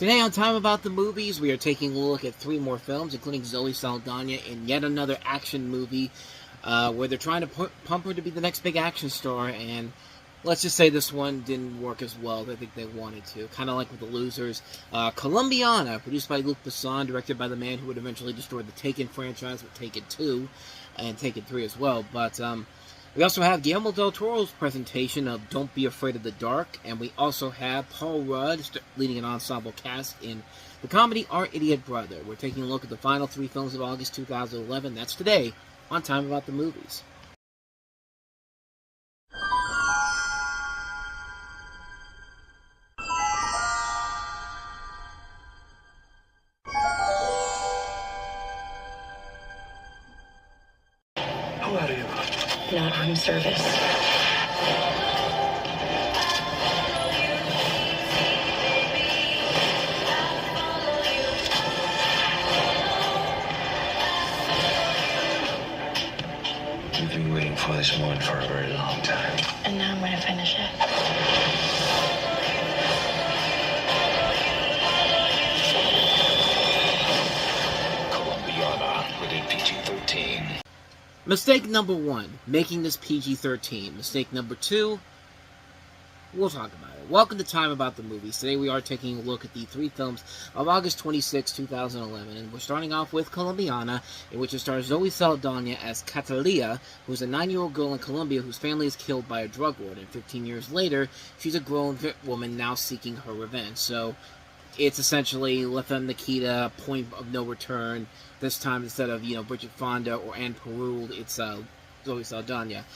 Today on Time About the Movies, we are taking a look at 3 more films, including Zoe Saldana in yet another action movie where they're trying to pump her to be the next big action star, and let's just say this one didn't work as well as I think they wanted to. Kind of like with The Losers. Colombiana, produced by Luc Besson, directed by the man who would eventually destroy the Taken franchise with Taken 2 and Taken 3 as well. But we also have Guillermo del Toro's presentation of Don't Be Afraid of the Dark, and we also have Paul Rudd leading an ensemble cast in the comedy Our Idiot Brother. We're taking a look at the final 3 films of August 2011. That's today on Time About the Movies. Who are you? Not room service. You've been waiting for this moment for a very long time. And now I'm going to finish it. Colombiana, rated PG-13. Mistake number 1, making this PG-13. Mistake number 2, we'll talk about it. Welcome to Time About the Movies. Today we are taking a look at the 3 films of August 26, 2011. And we're starting off with Colombiana, in which it stars Zoe Saldana as Catalia, who's a 9-year-old girl in Colombia whose family is killed by a drug lord. And 15 years later, she's a grown woman now seeking her revenge. So it's essentially La Femme Nikita, Point of No Return. This time, instead of, Bridget Fonda or Anne Perul, it's Zoe Saldana.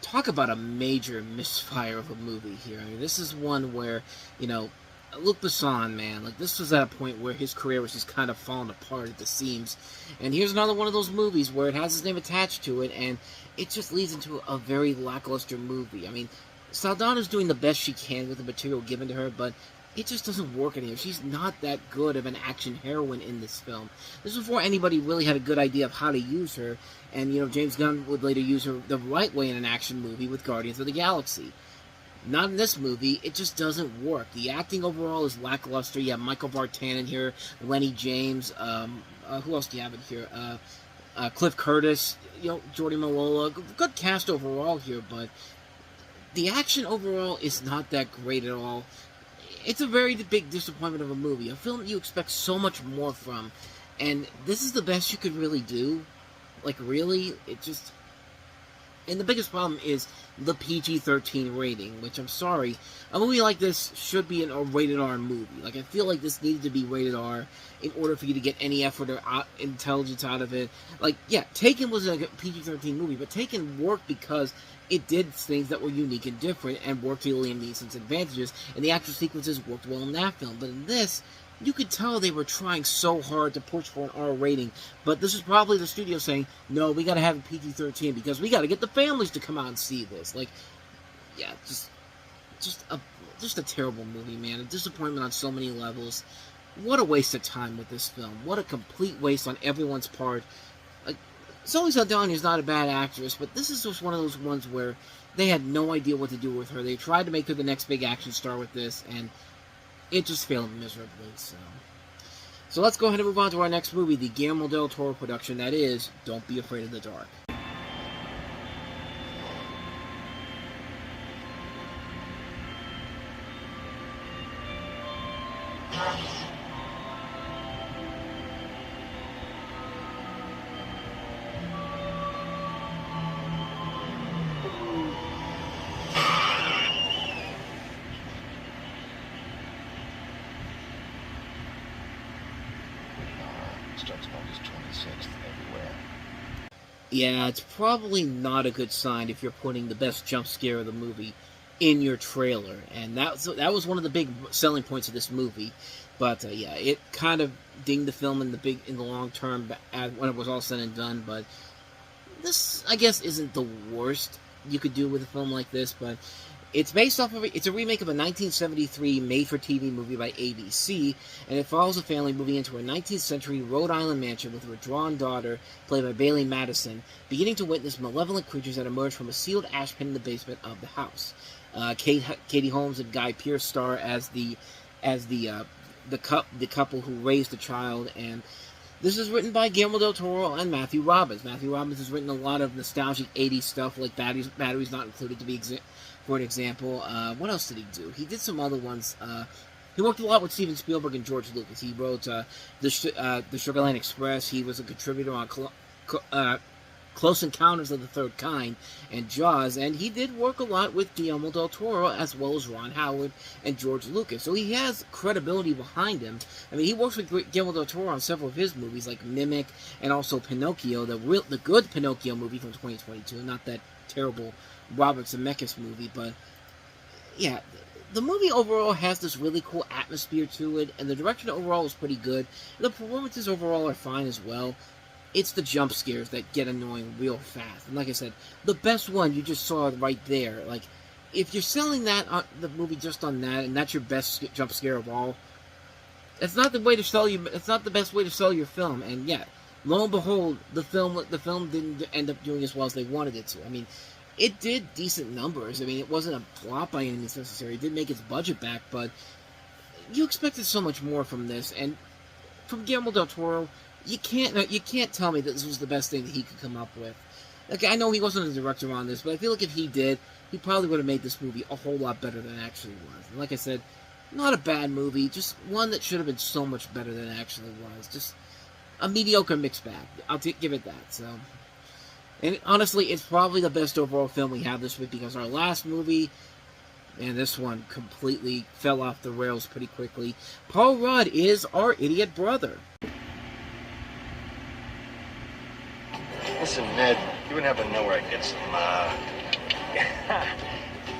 Talk about a major misfire of a movie here. I mean, this is one where, Luc Besson, man, like, this was at a point where his career was just kind of falling apart at the seams. And here's another one of those movies where it has his name attached to it, and it just leads into a very lackluster movie. I mean, Saldana's doing the best she can with the material given to her, but it just doesn't work anymore. She's not that good of an action heroine in this film. This is before anybody really had a good idea of how to use her, and, James Gunn would later use her the right way in an action movie with Guardians of the Galaxy. Not in this movie. It just doesn't work. The acting overall is lackluster. You have Michael Vartan in here, Lenny James, who else do you have in here? Cliff Curtis, Jordi Malola. Good cast overall here, but the action overall is not that great at all. It's a very big disappointment of a movie. A film you expect so much more from. And this is the best you could really do. Like, really? It just... And the biggest problem is the PG-13 rating, which, I'm sorry, a movie like this should be a rated R movie. Like, I feel like this needed to be rated R in order for you to get any effort or intelligence out of it. Like, yeah, Taken was a PG-13 movie, but Taken worked because it did things that were unique and different and worked to Liam Neeson's advantages, and the action sequences worked well in that film. But in this, you could tell they were trying so hard to push for an R rating, but this is probably the studio saying, no, we gotta have a PG-13 because we gotta get the families to come out and see this. Like, yeah, just a terrible movie, man. A disappointment on so many levels. What a waste of time with this film. What a complete waste on everyone's part. Like, Zoe Saldana is not a bad actress, but this is just one of those ones where they had no idea what to do with her. They tried to make her the next big action star with this, and it just failed miserably. So let's go ahead and move on to our next movie, the Guillermo del Toro production, that is Don't Be Afraid of the Dark. Starts August 26th everywhere. Yeah, it's probably not a good sign if you're putting the best jump scare of the movie in your trailer, and that was one of the big selling points of this movie. But yeah, it kind of dinged the film in the long term when it was all said and done. But this, I guess, isn't the worst you could do with a film like this. But it's based off of it's a remake of a 1973 made-for-TV movie by ABC, and it follows a family moving into a 19th century Rhode Island mansion with a withdrawn daughter, played by Bailey Madison, beginning to witness malevolent creatures that emerge from a sealed ash pit in the basement of the house. Katie Holmes and Guy Pearce star as the the couple who raised the child, and this is written by Guillermo del Toro and Matthew Robbins. Matthew Robbins has written a lot of nostalgic 80s stuff, like Batteries Not Included, for an example. What else did he do? He did some other ones. He worked a lot with Steven Spielberg and George Lucas. He wrote the Sugar Land Express. He was a contributor on Close Encounters of the Third Kind and Jaws, and he did work a lot with Guillermo del Toro as well as Ron Howard and George Lucas. So he has credibility behind him. I mean, he works with Guillermo del Toro on several of his movies, like Mimic and also Pinocchio, the good Pinocchio movie from 2022, not that terrible Robert Zemeckis movie, but yeah. The movie overall has this really cool atmosphere to it, and the direction overall is pretty good. The performances overall are fine as well. It's the jump scares that get annoying real fast. And like I said, the best one you just saw right there. Like, if you're selling the movie just on that, and that's your best jump scare of all, it's not the way to sell you. It's not the best way to sell your film. And yet, lo and behold, the film didn't end up doing as well as they wanted it to. I mean, it did decent numbers. I mean, it wasn't a flop by any means necessary. It did make its budget back, but you expected so much more from this. And from Guillermo del Toro, you can't tell me that this was the best thing that he could come up with. Like, I know he wasn't a director on this, but I feel like if he did, he probably would have made this movie a whole lot better than it actually was. And like I said, not a bad movie, just one that should have been so much better than it actually was. Just a mediocre mixed bag. I'll give it that. So. And honestly, it's probably the best overall film we have this week, because our last movie, and this one completely fell off the rails pretty quickly. Paul Rudd is our idiot brother. Listen, Ned, you wouldn't happen to know where I can get some,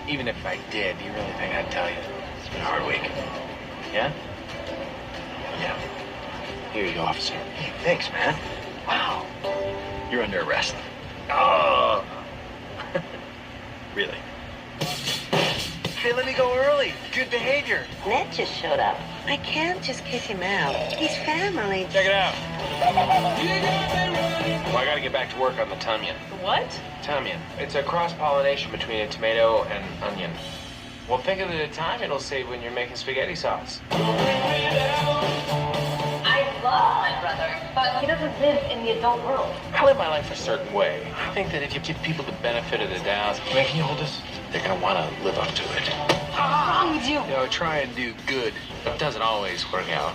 Even if I did, do you really think I'd tell you? It's been a hard week. Yeah? Yeah. Here you go, officer. Hey, thanks, man. Wow. You're under arrest. Oh! Really? Hey, let me go early. Good behavior. Ned just showed up. I can't just kick him out. He's family. Check it out. Well, I gotta get back to work on the Tamian. The what? Tamian. It's a cross-pollination between a tomato and onion. Well, think of it at a time. It'll save when you're making spaghetti sauce. I love my brother, but he doesn't live in the adult world. I live my life a certain way. I think that if you give people the benefit of the doubt, Man, can you hold this? they're gonna want to live up to it. What's wrong with you? You know, try and do good. It doesn't always work out.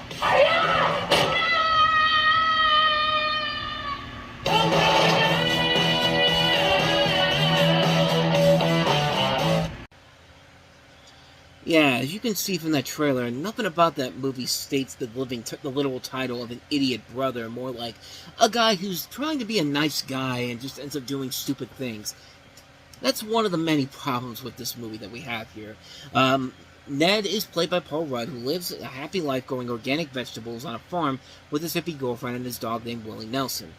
Yeah, as you can see from that trailer, nothing about that movie states the literal title of an idiot brother. More like a guy who's trying to be a nice guy and just ends up doing stupid things. That's one of the many problems with this movie that we have here. Ned is played by Paul Rudd, who lives a happy life growing organic vegetables on a farm with his hippie girlfriend and his dog named Willie Nelson.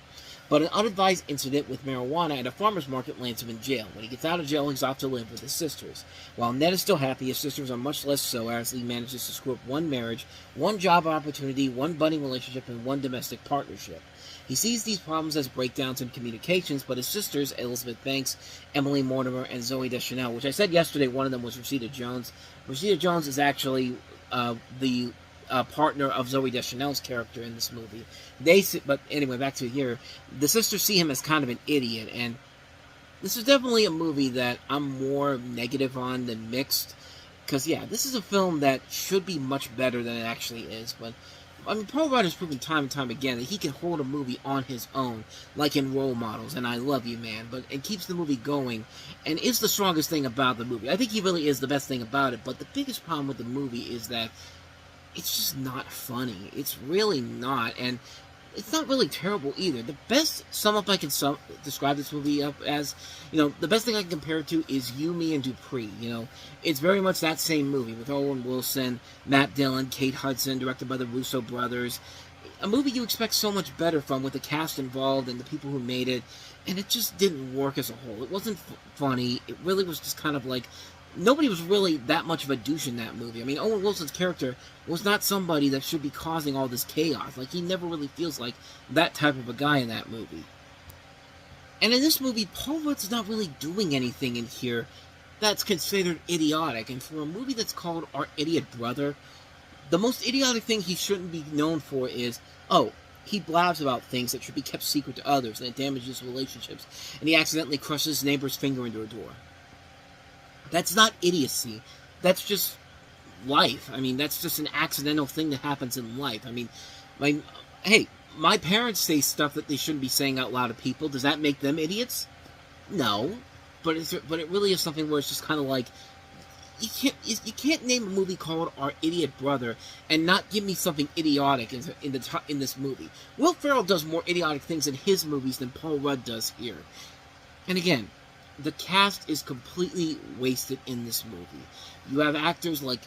But an unadvised incident with marijuana at a farmer's market lands him in jail. When he gets out of jail, he's off to live with his sisters. While Ned is still happy, his sisters are much less so, as he manages to screw up one marriage, one job opportunity, one budding relationship, and one domestic partnership. He sees these problems as breakdowns in communications, but his sisters, Elizabeth Banks, Emily Mortimer, and Zooey Deschanel, which I said yesterday one of them was Rashida Jones. Rashida Jones is actually the partner of Zooey Deschanel's character in this movie. But anyway, back to here. The sisters see him as kind of an idiot, and this is definitely a movie that I'm more negative on than mixed. Because, yeah, this is a film that should be much better than it actually is, but I mean, Paul Rudd has proven time and time again that he can hold a movie on his own, like in Role Models and I Love You, Man, but it keeps the movie going, and is the strongest thing about the movie. I think he really is the best thing about it, but the biggest problem with the movie is that it's just not funny. It's really not, and it's not really terrible either. The best sum up I can describe this movie up as, the best thing I can compare it to is You, Me, and Dupree. It's very much that same movie with Owen Wilson, Matt Dillon, Kate Hudson, directed by the Russo brothers. A movie you expect so much better from, with the cast involved and the people who made it, and it just didn't work as a whole. It wasn't funny. It really was just kind of like, nobody was really that much of a douche in that movie. I mean, Owen Wilson's character was not somebody that should be causing all this chaos. Like, he never really feels like that type of a guy in that movie. And in this movie, Paul Rudd's not really doing anything in here that's considered idiotic. And for a movie that's called Our Idiot Brother, The most idiotic thing he shouldn't be known for is, oh, he blabs about things that should be kept secret to others, and it damages relationships, and he accidentally crushes his neighbor's finger into a door. That's not idiocy. That's just life. I mean, that's just an accidental thing that happens in life. I mean, my parents say stuff that they shouldn't be saying out loud to people. Does that make them idiots? No. But it really is something where it's just kind of like, you can't name a movie called Our Idiot Brother and not give me something idiotic in this movie. Will Ferrell does more idiotic things in his movies than Paul Rudd does here. And again, the cast is completely wasted in this movie. You have actors like,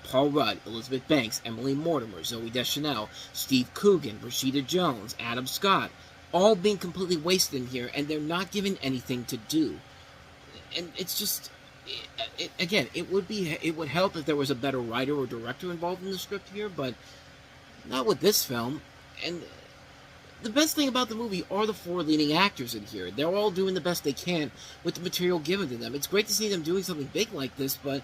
Paul Rudd, Elizabeth Banks, Emily Mortimer, Zooey Deschanel, Steve Coogan, Rashida Jones, Adam Scott, all being completely wasted in here, and they're not given anything to do. And it's just... it would help if there was a better writer or director involved in the script here, but not with this film. And the best thing about the movie are the 4 leading actors in here. They're all doing the best they can with the material given to them. It's great to see them doing something big like this, but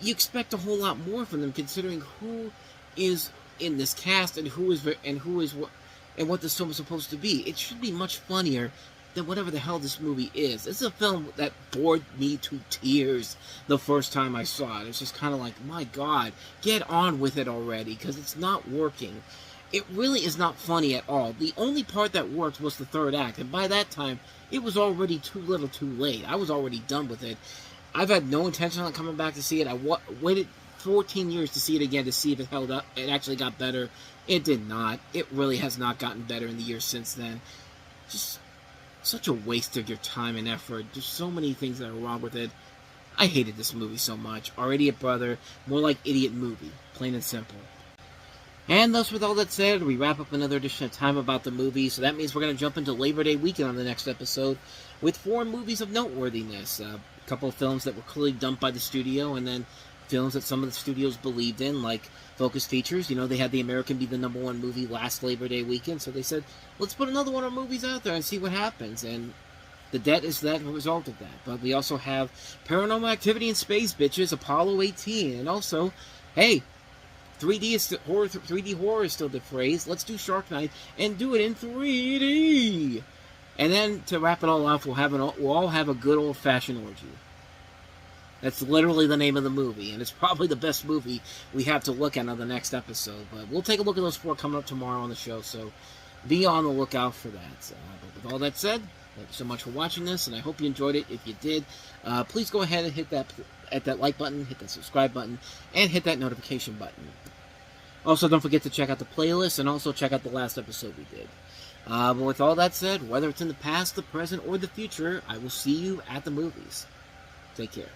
you expect a whole lot more from them considering who is in this cast and what this film is supposed to be. It should be much funnier than whatever the hell this movie is. This is a film that bored me to tears the first time I saw it. It's just kind of like, my God, get on with it already, because it's not working. It really is not funny at all. The only part that worked was the third act, and by that time, it was already too little too late. I was already done with it. I've had no intention on coming back to see it. I waited 14 years to see it again to see if it held up. It actually got better. It did not. It really has not gotten better in the years since then. Just such a waste of your time and effort. There's so many things that are wrong with it. I hated this movie so much. Our Idiot Brother, more like Idiot Movie. Plain and simple. And thus, with all that said, we wrap up another edition of Time About the Movie. So that means we're going to jump into Labor Day weekend on the next episode with 4 movies of noteworthiness. A couple of films that were clearly dumped by the studio, and then films that some of the studios believed in, like Focus Features. They had The American be the #1 movie last Labor Day weekend, so they said, let's put another one of our movies out there and see what happens. And The Debt is that result of that. But we also have Paranormal Activity in Space, bitches, Apollo 18, and also, hey, 3D horror is still the phrase. Let's do Shark Night and do it in 3D. And then to wrap it all off, we'll all have a good old-fashioned orgy. That's literally the name of the movie, and it's probably the best movie we have to look at on the next episode. But we'll take a look at those 4 coming up tomorrow on the show, so be on the lookout for that. But with all that said, thank you so much for watching this, and I hope you enjoyed it. If you did, please go ahead and hit that like button, hit that subscribe button, and hit that notification button. Also, don't forget to check out the playlist, and also check out the last episode we did. But with all that said, whether it's in the past, the present, or the future, I will see you at the movies. Take care.